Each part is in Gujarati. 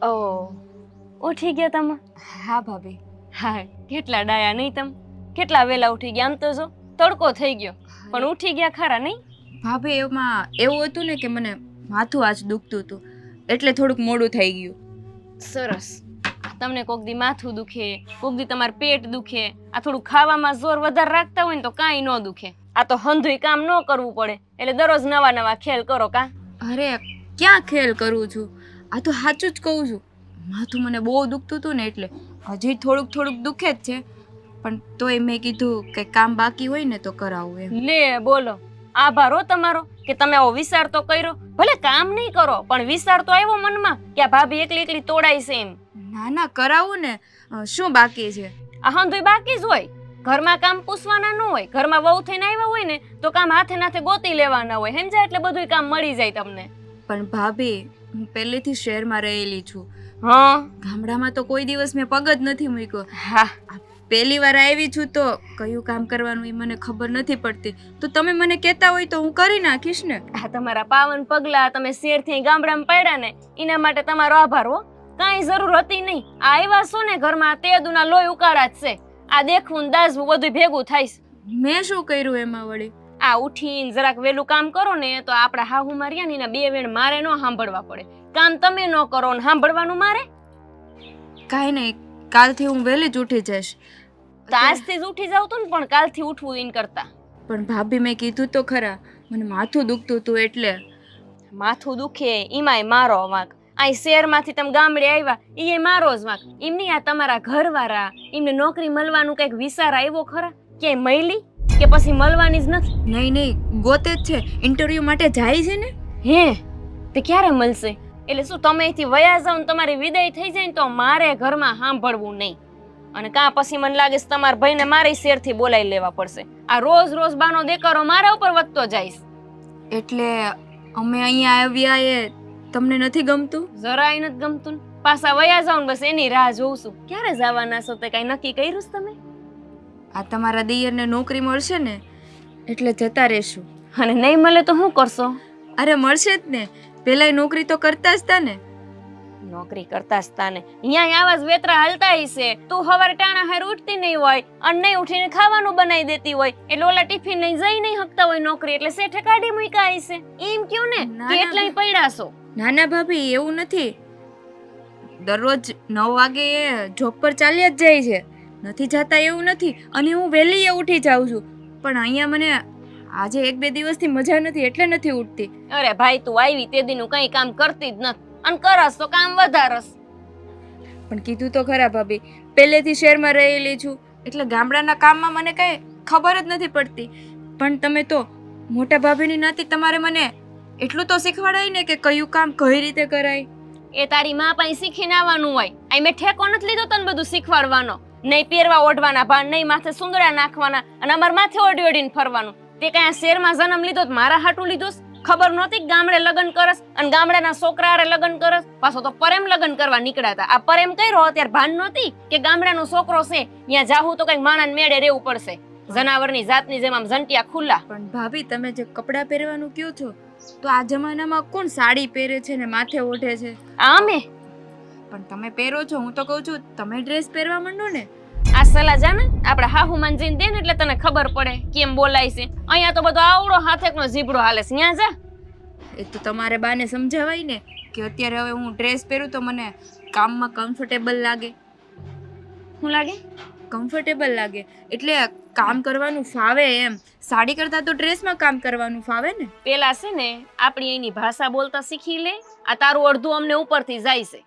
ઓ ઉઠી ગયા તમે? હા ભાભી. હા, કેટલા ડાયા નહીં તમે? કેટલા વેલા ઉઠી ગયા? આમ તો જો તડકો થઈ ગયો પણ ઉઠી ગયા ખરા નહીં? ભાભી એમાં એવું હતું ને કે મને માથું આજ દુખતું હતું એટલે થોડુંક મોડું થઈ ગયું. સરસ. તમને કોક દી માથું દુખે, કોક દી તમારું પેટ દુખે, આ થોડું ખાવામાં જોર વધારે રાખતા હોય ને તો કાંઈ ન દુખે. આ તો હંધુય કામ ન કરવું પડે એટલે દરરોજ નવા નવા ખેલ કરો કા? અરે ક્યાં ખેલ કરું છું, આ તો સાચું જ કહું છું. માથું મને બહુ દુખતું હતું ને એટલે હજી થોડુંક દુખે જ છે, પણ તોય મેં કીધું કે કામ બાકી હોય ને તો કરાવું એમ. લે બોલો, આભાર હો તમારો કે તમે આવો વિચાર તો કર્યો. ભલે કામ નહીં કરો પણ વિચાર તો આવ્યો મનમાં કે આ ભાભી એકલી એકલી તોડાય છે એમ. ના ના કરાવું ને, શું બાકી છે? આ હંધુય બાકી જ હોય. ઘરમાં કામ પૂછવાના ન હોય. ઘરમાં વહુ થઈને આવ્યા હોય ને તો કામ હાથે નાથે ગોતી લેવાના હોય, સમજાય? એટલે બધું કામ મળી જાય તમને. પણ ભાભી હું પહેલેથી શહેરમાં રહેલી છું. હા ગામડામાં તો કોઈ દિવસ મેં પગ જ નથી મૂક્યો. હા, પહેલી વાર આવી છું તો કયું કામ કરવાનું એ મને ખબર નથી પડતી. તો તમે મને કહેતા હોય તો હું કરી નાખીશ ને. આ તમારા પાવન પગલા તમે શેરથી ગામડામાં પડ્યા ને એના માટે તમારો આભાર હો. કાંઈ જરૂર હતી નહીં. આ આવ્યા છો ને ઘરમાં તે દુના લોહી ઉકાળા જ છે. આ દેખવું ને દાઝવું બધું ભેગું થાય છે. મેં શું કર્યું એમાં વળી? આ ઉઠીને જરાક વેલું કામ કરો ને તો આપણા હાહુ માર્યા ને એના બે વેણ મારે ન સાંભળવા પડે. કામ તમે ન કરો ને સાંભળવાનું મારે. કાંઈ નહીં, કાલથી હું વહેલી જ ઉઠી જઈશ. તો આજથી જ ઉઠી જાવ તું ને, પણ કાલથી ઉઠવું ઈન કરતા. પણ ભાભી મેં કીધું તો ખરા, મને માથું દુખતું હતું એટલે. માથું દુખે એમાંય મારો વાંક. આ શહેરમાંથી તમે ગામડે આવ્યા એ મારો જ વાંક. એમની આ તમારા ઘરવાળા એમને નોકરી મળવાનું કંઈક વિચાર આવ્યો ખરા? ક્યાંય મળી કે પછી મળવાની જ નથી? નહીં ગોતે જ છે, ઇન્ટરવ્યુ માટે જાય છે ને. હે તે ક્યારે મળશે? એટલે શું તમે અહીંથી વયા જાવ ને તમારી વિદાય થઈ જાય ને તો મારે ઘરમાં સાંભળવું નહીં. અને કાં પછી મને લાગે છે તમારા ભાઈને મારી શેરથી બોલાવી લેવા પડશે. આ રોજ રોજ બાનો દેકારો મારા ઉપર વધતો જાય. એટલે અમે અહીંયા આવ્યા એ તમને નથી ગમતું? જરાય નથી ગમતું ને. પાછા વયા જાવ ને બસ એની રાહ જોઉં છું. ક્યારે જવાના છો? તે કઈ નક્કી કર્યું છે તમે? આ તમારા દિયરને નોકરી મળશે ને એટલે જતા રહેશું. અને નહીં મળે તો શું કરશો? અરે મળશે જ ને, પેલા નોકરી તો કરતા જ તા ને. નોકરી કરતા જ તાને અહીંયા આવાજ વેતરા હાલતા હશે. તું હવારે ટાણા હાર ઉઠતી નહીં હોય અને નહીં ઉઠીને ખાવાનું બનાવી દેતી હોય એટલે ઓલા ટિફિન નહીં જઈ નહીં હકતા હોય નોકરી એટલે શેઠે કાઢી મૂક્યા હશે. એમ ક્યું ને કે એટલાય પડ્યા છો? ના ના ભાભી એવું નથી. દરરોજ 9 વાગે એ જોબ પર ચાલ્યા જ જાય છે, નથી જતા એવું નથી. અને હું વહેલી ઉઠી જાઉં છું, પણ અહીંયા મને આજે 1-2 દિવસથી મજા નથી એટલે નથી ઉઠતી. અરે ભાઈ તું આવી તે દીનું કઈ કામ કરતી જ નથી અને કરસ તો કામ વધારસ. પણ કીધું તો ખરા ભાભી, પહેલેથી શહેરમાં રહેલી છું એટલે ગામડાના કામમાં મને કઈ ખબર જ નથી પડતી. પણ તમે તો મોટા ભાભીની નાતી તમારે મને એટલું તો શીખવાડાય ને કે કયું કામ કઈ રીતે કરાય. એ તારી માં પાસે શીખીને આવવાનું હોય. આ મેં ઠેકો નથી લીધો તને બધું શીખવાડવાનો. નહીં પહેરવા ઓઢવાના ભાન, નહીં માથે સુંદરા નાખવાના અને અમાર માથે ઓઢી ઓઢીને ફરવાનું. તે કઈ આ શહેરમાં જન્મ લીધો મારા હાટું લીધો? ખબર નહોતી ગામડે લગ્ન કરસ અને ગામડાના છોકરા હારે લગ્ન કરસ? પાછો તો પરેમ લગ્ન કરવા નીકળ્યા હતા. આ પરેમ કર્યો અત્યારે ભાન નહોતી કે ગામડાનો છોકરો છે ત્યાં જાહું તો કઈક માણસ મેળે રહેવું પડશે. જનાવરની જાતની જેમ આમ જંટિયા ખુલ્લા. પણ ભાભી તમે જે કપડાં પહેરવાનું કહો છો તો આ જમાનામાં કોણ સાડી પહેરે છે ને માથે ઓઢે છે? આમે પણ તમે પહેરો છો, હું તો કહું છું તમે ડ્રેસ પહેરવા માંડો ને. આ સલાહ જાને આપડા હાહુમાન જઈને દે ને એટલે તને ખબર પડે કેમ બોલાય છે. અહીંયા તો બધો આવડો હાથેકનો જીબડો હાલે છે. ત્યાં જા. એ તો તમારે બાને સમજાવાય ને કે અત્યારે હવે હું ડ્રેસ પહેરું તો મને કામમાં કમ્ફર્ટેબલ લાગે. શું લાગે? કમ્ફર્ટેબલ લાગે એટલે કામ કરવાનું ફાવે એમ. સાડી કરતાં તો ડ્રેસમાં કામ કરવાનું ફાવે ને. પેલા છે ને આપણી એની ભાષા બોલતા શીખી લે. આ તારું અડધું અમને ઉપરથી જાય છે.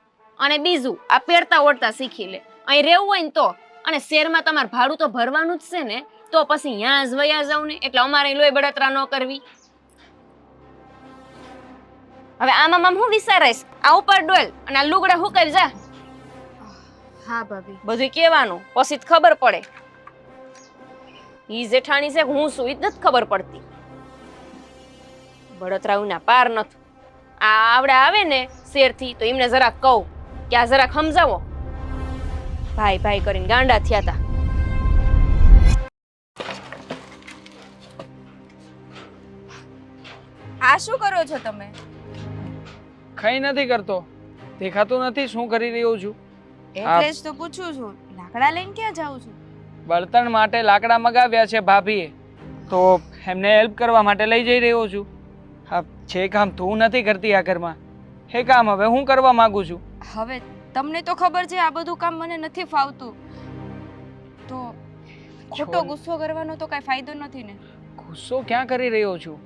અને બીજું આ પહેરતા ઓઢતા શીખી લે. અહીં રહેવું હોય ને તો. અને શહેરમાં તમારે ભાડું તો ભરવાનું જ છે ને, તો પછી ત્યાં જ વયા જાવ ને. એટલે અમારે લોહી બળતરા ન કરવી. હવે આમાં હું વિચારીશ? આ ઉપર ડોલ અને આ લુગડા હુકાઈ જા. હા ભાભી. બધું કહેવાનું પછી જ ખબર પડે. ઈ જેઠાણી છે હું શું ઈ જ નથી ખબર પડતી. બળતરાઓના પાર નથી. આ આવડે આવે ને શેરથી તો એમને જરાક કહું કે આ જરાક સમજાવો. ભાઈ ભાઈ કરીને ગાંડા થયા હતા. આ શું કરો છો તમે? કઈ નથી કરતો. દેખાતું નથી શું કરી રહ્યો છું? એટલે જ તો પૂછું છું, લાકડા લઈને ક્યાં જાઉં છું? બળતણ માટે લાકડા મગાવ્યા છે ભાભીએ, તો એમને હેલ્પ કરવા માટે લઈ જઈ રહ્યો છું. હા, જે કામ તું નથી કરતી આ ઘરમાં, એ કામ હવે હું કરવા માંગુ છું. હવે તમને તો ખબર છે આ બધું કામ મને નથી ફાવતું, તો ખોટો છોડ. ગુસ્સો કરવાનો તો કાંઈ ફાયદો નથી ને. ગુસ્સો ક્યાં કરી રહ્યો છું?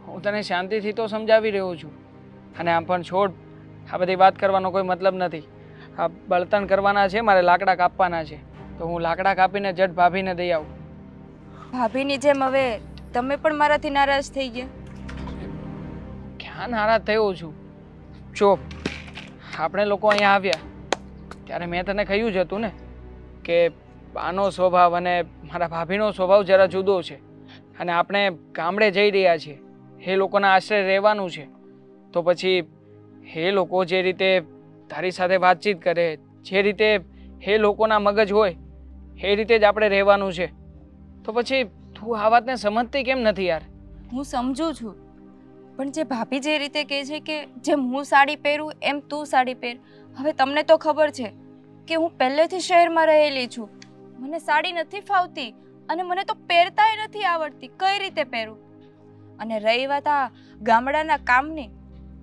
હું તને શાંતિથી તો સમજાવી રહ્યો છું. અને આમ પણ છોડ, આ બધી વાત કરવાનો કોઈ મતલબ નથી. આ બળતણ કરવાના છે, મારે લાકડા કાપવાના છે, તો હું લાકડા કાપીને જટ ભાભીને દઈ આવું. ભાભીની જેમ હવે તમે પણ મારાથી નારાજ થઈ ગયા. ક્યાં નારાજ થયો છું? જો આપણે લોકો અહીંયા આવ્યા ત્યારે મેં તને કહ્યું જ હતું ને કે બાનો સ્વભાવ અને મારા ભાભીનો સ્વભાવ જરા જુદો છે, અને આપણે ગામડે જઈ રહ્યા છીએ, એ લોકોના આશ્રય રહેવાનું છે. તો પછી એ લોકો જે રીતે તારી સાથે વાતચીત કરે, જે રીતે એ લોકોના મગજ હોય એ રીતે જ આપણે રહેવાનું છે. તો પછી તું આ વાતને સમજતી કેમ નથી યાર? હું સમજુ છું, પણ જે ભાભી જે રીતે કહે છે કે જેમ હું સાડી પહેરું એમ તું સાડી પહેર, હવે તમને તો ખબર છે કે હું પહેલેથી શહેરમાં રહેલી છું, મને સાડી નથી ફાવતી અને મને તો પહેરતાય નથી આવડતી, કઈ રીતે પહેરું? અને રહી વાત આ ગામડાના કામની,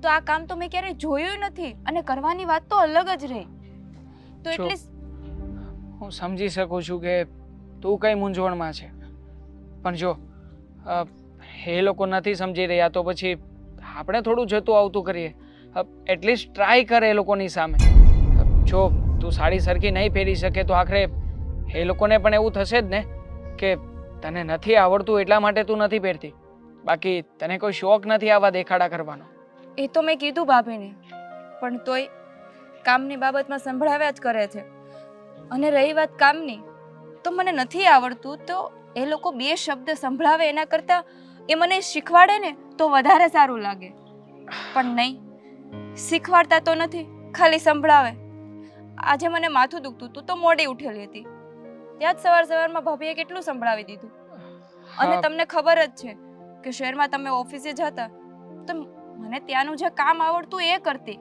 તો આ કામ તો મેં ક્યારેય જોયું નથી અને કરવાની વાત તો અલગ જ રહી. તો જો, એટલે હું સમજી શકું છું કે તું કઈ મૂંઝવણમાં છે, પણ જો એ લોકો નથી સમજી રહ્યા તો પછી આપણે થોડું જતું આવતું કરીએ. એટલીસ્ટ ટ્રાય કરે એ લોકોની સામે. જો તું સાડી સરખી નહીં પહેરી શકે તો આખરે એ લોકોને પણ એવું થશે જ ને કે તને નથી આવડતું એટલા માટે તું નથી પહેરતી, બાકી તને કોઈ શોખ નથી આવા દેખાડા કરવાનો. એ તો મેં કીધું ભાભીને, પણ તોય કામની બાબતમાં સંભળાવ્યા જ કરે છે. અને રહી વાત કામની, તો મને નથી આવડતું, તો એ લોકો બે શબ્દ સંભળાવે એના કરતાં એ મને શીખવાડે ને તો વધારે સારું લાગે. પણ નહીં, શીખવાડતા તો નથી, ખાલી સંભળાવે. આજે મને માથું દુખતું તું તો મોડી ઉઠેલી હતી, ત્યાં જ સવારમાં ભાભીએ કેટલું સંભળાવી દીધું. અને હા. તમને ખબર જ છે કે શહેરમાં તમે ઓફિસે જતા તો મને ત્યાંનું જે કામ આવડતું એ કરતી,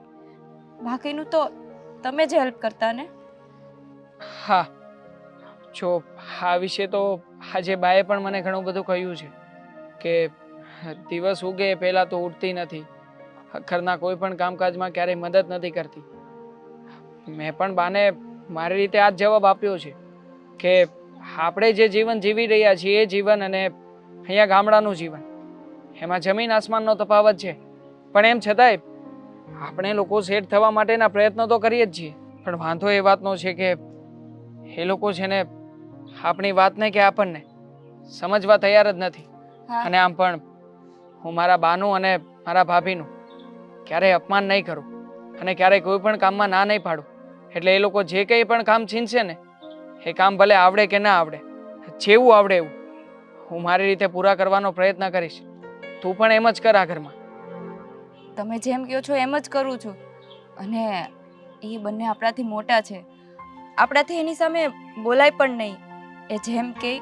બાકીનું તો તમે જ હેલ્પ કરતા ને. હા, જો આ વિશે તો આજે બાએ પણ મને ઘણું બધું કહ્યું છે કે દિવસ ઉગે એ પહેલાં તો ઉઠતી નથી, ઘરના કોઈ પણ કામકાજમાં ક્યારેય મદદ નથી કરતી. મેં પણ બાને મારી રીતે આ જ જવાબ આપ્યો છે કે આપણે જે જીવન જીવી રહ્યા છીએ એ જીવન અને અહીંયા ગામડાનું જીવન, એમાં જમીન આસમાનનો તફાવત છે. પણ એમ છતાંય આપણે લોકો સેટ થવા માટેના પ્રયત્નો તો કરીએ જ છીએ. પણ વાંધો એ વાતનો છે કે એ લોકો છે ને આપણી વાતને કે આપણને સમજવા તૈયાર જ નથી. હા, અને આમ પણ હું મારા બાનું અને મારા ભાભીનું ક્યારેય અપમાન નહીં કરું અને ક્યારેય કોઈ પણ કામમાં ના નહીં પાડું. એટલે એ લોકો જે કંઈ પણ કામ છીનશે ને એ કામ ભલે આવડે કે ના આવડે, જેવું આવડે એવું હું મારી રીતે પૂરા કરવાનો પ્રયત્ન કરીશ. તું પણ એમ જ કર આ ઘરમાં. તમે જેમ કહો છો એમ જ કરું છું. અને એ બંને આપણાથી મોટા છે, આપણાથી એની સામે બોલાય પણ નહીં. એ જેમ કહે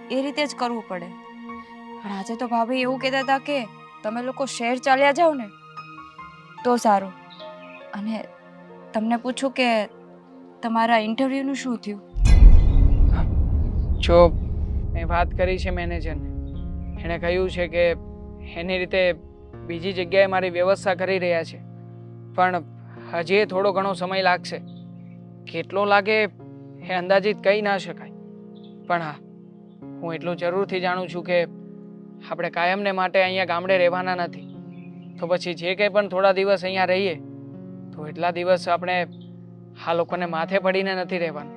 એ રીતે જ કરવું પડે. પણ આજે તો ભાભી એવું કહેતા હતા કે તમે લોકો શહેર ચાલ્યા જાઓ ને તો સારું. અને તમને પૂછું કે તમારા ઇન્ટરવ્યૂનું શું થયું? જો મેં વાત કરી છે મેનેજરને, એણે કહ્યું છે કે એની રીતે બીજી જગ્યાએ મારી વ્યવસ્થા કરી રહ્યા છે, પણ હજી થોડો ઘણો સમય લાગશે. કેટલો લાગે એ અંદાજિત કહી ના શકાય, પણ હા, હું એટલું જરૂરથી જાણું છું કે આપણે કાયમને માટે અહીંયા ગામડે રહેવાના નથી. તો પછી જે કંઈ પણ થોડા દિવસ અહીંયા રહીએ તો એટલા દિવસ આપણે આ લોકોને માથે પડીને નથી રહેવાનું.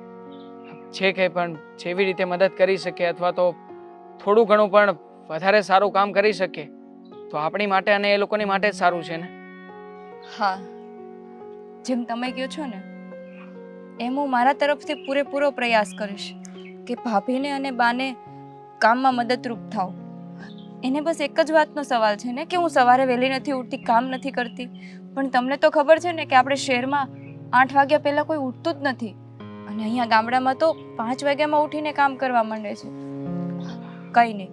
જે કંઈ પણ જેવી રીતે મદદ કરી શકીએ અથવા તો થોડું ઘણું પણ વધારે સારું કામ કરી શકીએ તો આપણી માટે અને એ લોકોની માટે જ સારું છે ને. હા, જેમ તમે કહો છો ને એમ હું મારા તરફથી પૂરેપૂરો પ્રયાસ કરીશ કે ભાભીને અને બાને કામમાં મદદરૂપ થાવ. એને બસ એક જ વાતનો સવાલ છે ને કે હું સવારે વહેલી નથી ઉઠતી, કામ નથી કરતી. પણ તમને તો ખબર છે ને કે આપણે શહેરમાં 8 વાગ્યા પહેલાં કોઈ ઉઠતું જ નથી, અને અહીંયા ગામડામાં તો 5 વાગ્યામાં ઉઠીને કામ કરવા માંડે છે. કંઈ નહીં,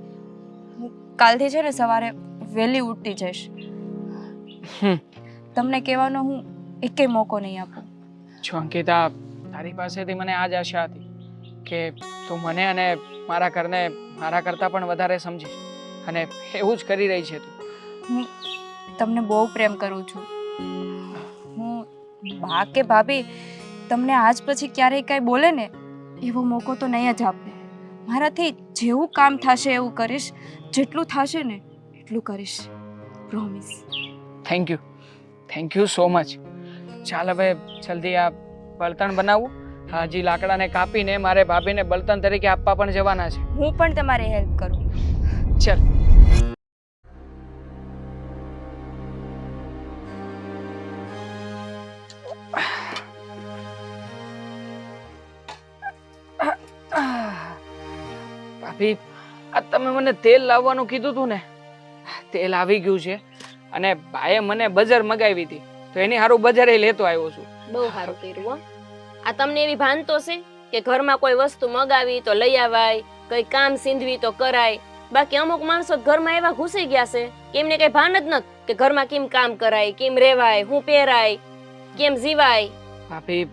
હું કાલથી છે ને સવારે વહેલી ઉઠતી જઈશ. હમ. તમને કહેવાનો હું એકેય મોકો નહીં આપું. જો અંકિતા, તારી પાસેથી મને આ જ આશા હતી કે તું મને અને મારા ઘરને મારા કરતાં પણ વધારે સમજીશ, અને એવું જ કરી રહી છે તું. હું તમને બહુ પ્રેમ કરું છું. હું બા કે ભાભી તમને આજ પછી ક્યારેય કાંઈ બોલે ને એવો મોકો તો નહીં જ આપે. મારાથી જેવું કામ થશે એવું કરીશ, જેટલું થશે ને એટલું કરીશ, promise. Thank you so much. ચાલ હવે જલ્દી આ બળતણ બનાવું. હજી લાકડાને કાપીને મારે ભાભીને બળતણ તરીકે આપવા પણ જવાના છે. હું પણ તમારી હેલ્પ કરું. ચાલ. ભાભી, આ તમે મને તેલ લાવવાનું કીધું હતું ને, તેલ આવી ગયું છે, અને ભાઈએ મને બજાર મગાવી હતી, તો એની હારું બજારે લેતો આવ્યો છું. બહુ સારું કર્યું હો. આ તમને એવી ભાનતો છે કે ઘરમાં કોઈ વસ્તુ મગાવી તો લઈ આવાય, કઈ કામ સીંધવી તો કરાય. બાકી અમુક માણસો ઘરમાં એવા ઘૂસી ગયા છે કે એમને કઈ ભાન જ નથી કે ઘરમાં કેમ કામ કરાય, કેમ રેવાય, હું પહેરાય, કેમ જીવાય. ભાભી,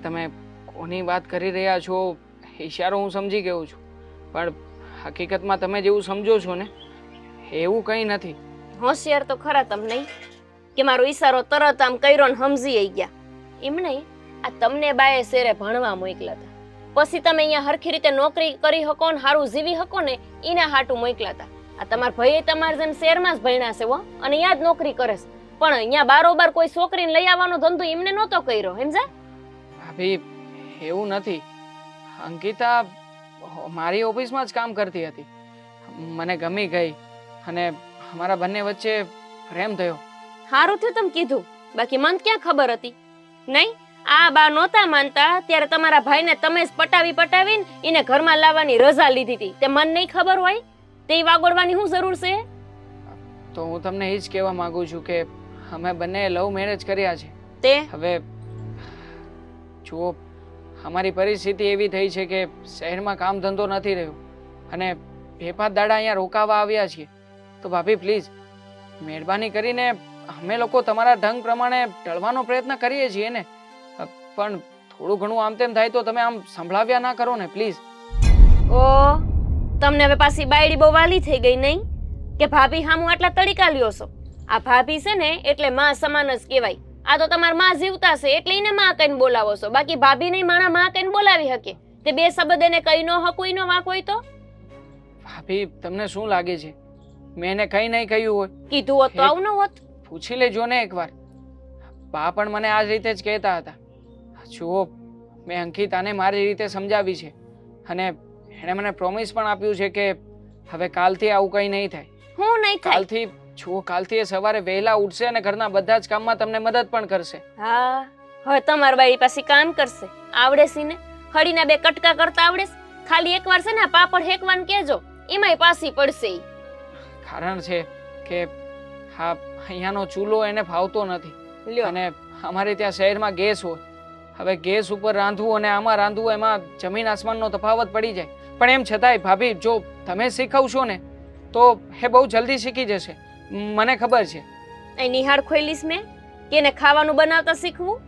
તમે કોની વાત કરી રહ્યા છો ઈશારો હું સમજી ગયો છું, પણ હકીકતમાં તમે જેવું સમજો છો ને એવું કંઈ નથી. હોશિયાર તો ખરા તમે નહીં કે મારો ઈશારો તરત આમ કર્યો ને સમજી ગયા. એમ નહીં, આ તમને બાએ શેરે ભણવા મોકલા હતા, પછી તમે અહીંયા હરખી રીતે નોકરી કરી શકો ને સારું જીવી શકો ને એના હાટું મોકલા હતા. આ તમારા ભાઈએ તમારા જેમ શહેરમાં જ ભણ્યા છે હો, અને અહીંયા જ નોકરી કરે છે, પણ અહીંયા બારોબાર કોઈ છોકરીને લઈ આવવાનો ધંધો એમને નહોતો કર્યો. સમજા ભાભી, એવું નથી. અંકિતા મારી ઓફિસમાં જ કામ કરતી હતી, મને ગમી ગઈ અને અમારા બંને વચ્ચે પ્રેમ થયો. સારું થયું તમે કીધું, બાકી મને ક્યાં ખબર હતી. નહીં, આ બા નહોતા માનતા ત્યારે તમારા ભાઈને તમે જ પટાવીને એને ઘરમાં લાવવાની રજા લીધી હતી. તે મને નહીં ખબર હોય તે વાગોડવાની શું જરૂર છે? તો હું તમને એ જ કહેવા માંગુ છું કે અમે બંને લવ મેરેજ કર્યા છે. તે હવે જુઓ, અમારી પરિસ્થિતિ એવી થઈ છે કે શહેરમાં કામ ધંધો નથી રહ્યો, અને 2-5 દાડા અહીંયા રોકાવા આવ્યા છીએ. તો ભાભી પ્લીઝ, મહેરબાની કરીને અમે લોકો તમારા ઢંગ પ્રમાણે ઢળવાનો પ્રયત્ન કરીએ છીએ ને, પણ થોડું ઘણું આમ તેમ થાય તો તમે આમ સંભળાવ્યા ના કરો ને પ્લીઝ. ઓ તમને હવે પાછી બાયડી બહુ વાલી થઈ ગઈ નહીં કે ભાભી હામું આટલા તડીકા લ્યો છો? આ ભાભી છે ને એટલે માં સમાન જ કહેવાય. આ તો તમારા માં જીવતા છે એટલે એને માં કહીને બોલાવો છો, બાકી ભાભી નહીં માણા માં કહીને બોલાવી શકે. તે બે શબ્દ એને કઈ નો હકુઈ નો વાક હોય તો? ભાભી, તમને શું લાગે છે મેં એને કઈ નહીં કહ્યું હોય? કીધું હોત તો આવું ન હોત. પૂછી લેજો ને એકવાર. બા પણ મને આ જ રીતે જ કહેતા હતા. જુઓ, મેં અંકિતાને મારી રીતે સમજાવી છે, અને એણે મને પ્રોમિસ પણ આપ્યું છે કે હવે કાલથી આવું કંઈ નહીં થાય. હું નહીં થાય? કાલથી જુઓ, કાલથી એ સવારે વહેલા ઉઠશે અને ઘરના બધા જ કામમાં તમને મદદ પણ કરશે. હા, હવે તમારી બાઈ પાસે કામ કરશે. આવડે છે ને? ખડીના 2 કટકા કરતા આવડે છે? ખાલી એકવાર છે ને પાપડ હેકવાનું કહેજો, એમાંય પાછી પડશે ઈ. કારણ છે કે હા, અહીંયાનો ચૂલો એને ભાવતો નથી, લ્યો. અને અમારે ત્યાં શહેરમાં ગેસ હોય. હવે ગેસ ઉપર રાંધવું અને આમાં રાંધવું, એમાં જમીન આસમાનનો તફાવત પડી જાય. પણ એમ છતાંય ભાભી, જો તમે શીખવશો ને તો એ બહુ જલ્દી શીખી જશે, મને ખબર છે. અહીં નિહાળ ખોઈલીશ મેં કે એને ખાવાનું બનાવતા શીખવું?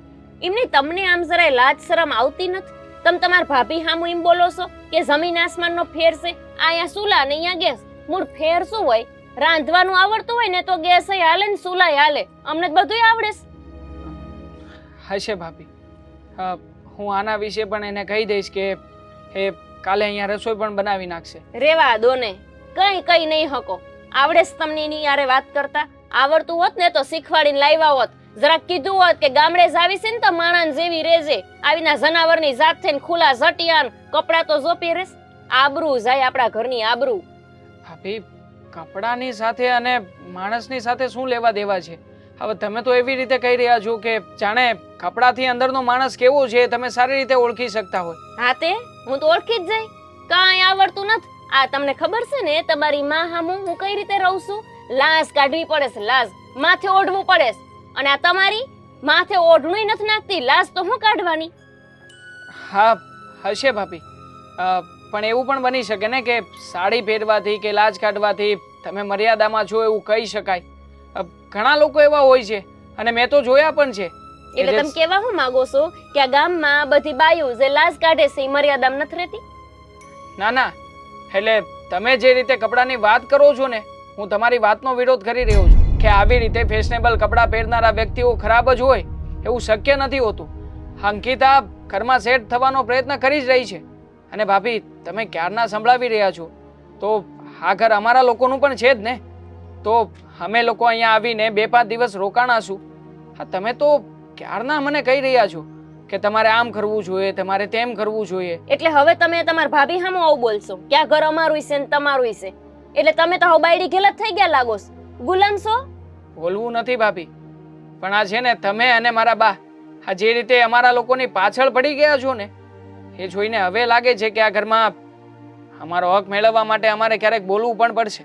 એમને તમને આમ જરાય લાજ શરમ આવતી નથી? તમે તમારા ભાભી હામું એમ બોલો છો કે જમીન આસમાનનો ફેર છે? અહીંયા સુલા ને અહીંયા ગેસ. મૂળ ફેર શું હોય? રાંધવાનું આવડતું હોય ને તો ગેસ હાલે ને સુલાય હાલે. અમને તો બધુંય આવડે છે. હશે ભાભી, હું આના વિશે પણ એને કહી દઈશ કે એ કાલે અહીંયા રસોઈ પણ બનાવી નાખશે. રેવા દો ને, કઈ નહીં હકો. આવડે છે તમને એની યારે વાત કરતા? આવડતું હોત ને તો શીખવાડીને લાવ્યા હોત. જરાક કીધું હોત કે ગામડે જ આવી છે ને તો માણસ જેવી રેજે, આવીના જનાવરની જાત થઈને ખુલ્લા ઝટિયાન કપડા તો જો પહેરેસ. આબરૂ જાય આપણા ઘરની આબરૂ. ભાભી, કપડાની સાથે અને માણસની સાથે શું લેવા દેવા છે? હવે તમે તો એવી રીતે કહી રહ્યા છો કે જાણે કપડાથી અંદરનો માણસ કેવો છે તમે સારી રીતે ઓળખી શકતા હોય. હા તે હું તો ઓળખી જ જાય. કાંઈ આવડતું નથી. આ તમને ખબર છે ને તમારી માં હામું હું કઈ રીતે રહું છું? લાજ કાઢવી પડે છે, લાજ. માથે ઓઢવું પડે છે. અને આ તમારી માથે ઓઢણું નથી નાખતી, લાજ તો હું કાઢવાની. હા, હશે ભાભી, પણ એવું પણ બની શકે ને કે સાડી પહેરવાથી કે લાજ કાઢવાથી તમે મર્યાદામાં છો એવું કહી શકાય. ઘણા લોકો એવા હોય છે, અને મેં તો જોયા પણ છે એટલે જે- તમે કેવા હું માંગો છો કે આ ગામમાં બધી બાયું જે લાજ કાઢે છે એ મર્યાદામાં નથી રહેતી? ના ના, એટલે તમે જે રીતે કપડાની વાત કરો છો ને, હું તમારી વાતનો વિરોધ કરી રહ્યો છું કે આવી રીતે ફેશનેબલ કપડાં પહેરનારા વ્યક્તિઓ ખરાબ જ હોય એવું શક્ય નથી હોતું. અંકિતા ઘરમાં સેટ થવાનો પ્રયત્ન કરી જ રહી છે. અને ભાભી, તમે ક્યારના સંભળાવી રહ્યા છો, તો આ ઘર અમારા લોકોનું પણ છે જ ને. તો અમે લોકો અહીંયા આવીને 2-5 દિવસ રોકાણાશું. હા, તમે તો ક્યારના મને કહી રહ્યા છો કે તમારે આમ કરવું જોઈએ, તમારે તેમ કરવું જોઈએ. એટલે હવે તમે તમારા ભાભી સામે આવું બોલશો કે આ ઘર અમારું છે ને તમારું છે? એટલે તમે તો હવે બાયડી ઘેલત થઈ ગયા લાગો છો. ગુલામ છો? બોલવું નથી ભાભી, પણ આ છે ને તમે અને મારા બા આ જે રીતે અમારા લોકોની પાછળ પડી ગયા છો ને, એ જોઈને હવે લાગે છે કે આ ઘરમાં અમારો હક મેળવવા માટે અમારે ક્યારેક બોલવું પણ પડશે.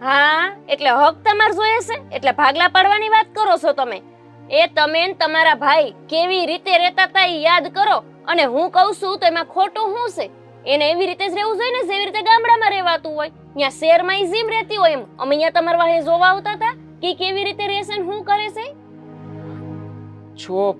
હા, એટલે હક તમારે જોઈએ છે એટલે ભાગલા પાડવાની વાત કરો છો તમે. એ તમે ને તમારા ભાઈ કેવી રીતે રહેતા હતા એ યાદ કરો. અને હું કહું છું તો એમાં ખોટું શું છે? એને એવી રીતે જ રહેવું જોઈએ ને જેવી રીતે ગામડામાં રહેવાતું હોય. ત્યાં શહેરમાં ઈ જેમ રહેતી હોય એમ અમે અહીંયા તમારા વાહે જોવા આવતા હતા કે ઈ કેવી રીતે રહેશે ને શું કરે છે. જો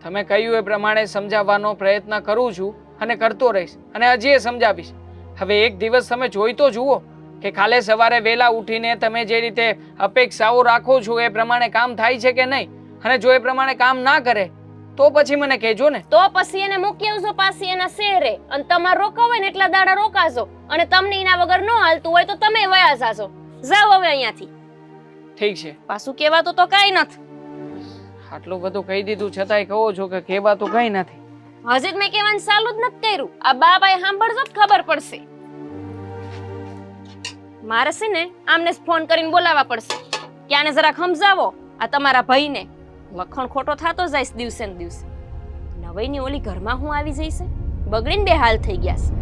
તમે કહ્યું એ પ્રમાણે સમજાવવાનો પ્રયત્ન કરું છું અને કરતો રહીશ અને હજી એ સમજાવીશ. હવે એક દિવસ તમે જોઈ તો જુઓ કે કાલે સવારે વહેલા ઉઠીને તમે જે રીતે અપેક્ષાઓ રાખો છો એ પ્રમાણે કામ થાય છે કે નહીં. અને જો એ પ્રમાણે કામ ના કરે તો પછી મને કહેજો ને. તો પછી એને મૂકી આવજો પાછી એના શહેરે અને તમારે રોકાવ હોય ને એટલા દાડા રોકાશો. અને તમને એના વગર ન હાલતું હોય તો તમે વયા જાશો. જાઓ હવે અહીંયાથી. ઠીક છે, પાછું કહેવાતું તો કાંઈ નથી. આટલું બધું કહી દીધું છતાંય કહો છો કે કહેવાતું કંઈ નથી. હજી જ મેં કહેવાનું ચાલુ જ નથી કર્યું. આ બાબાએ સાંભળજો જ ખબર પડશે. મારે છે ને આમને જ ફોન કરીને બોલાવવા પડશે કે આને જરાક સમજાવો આ તમારા ભાઈને. લખણ ખોટો થતો જાય દિવસે ને દિવસે. નવાઈની ઓલી ઘરમાં હું આવી જઈશે બગડીને બે હાલ થઈ ગયા છે.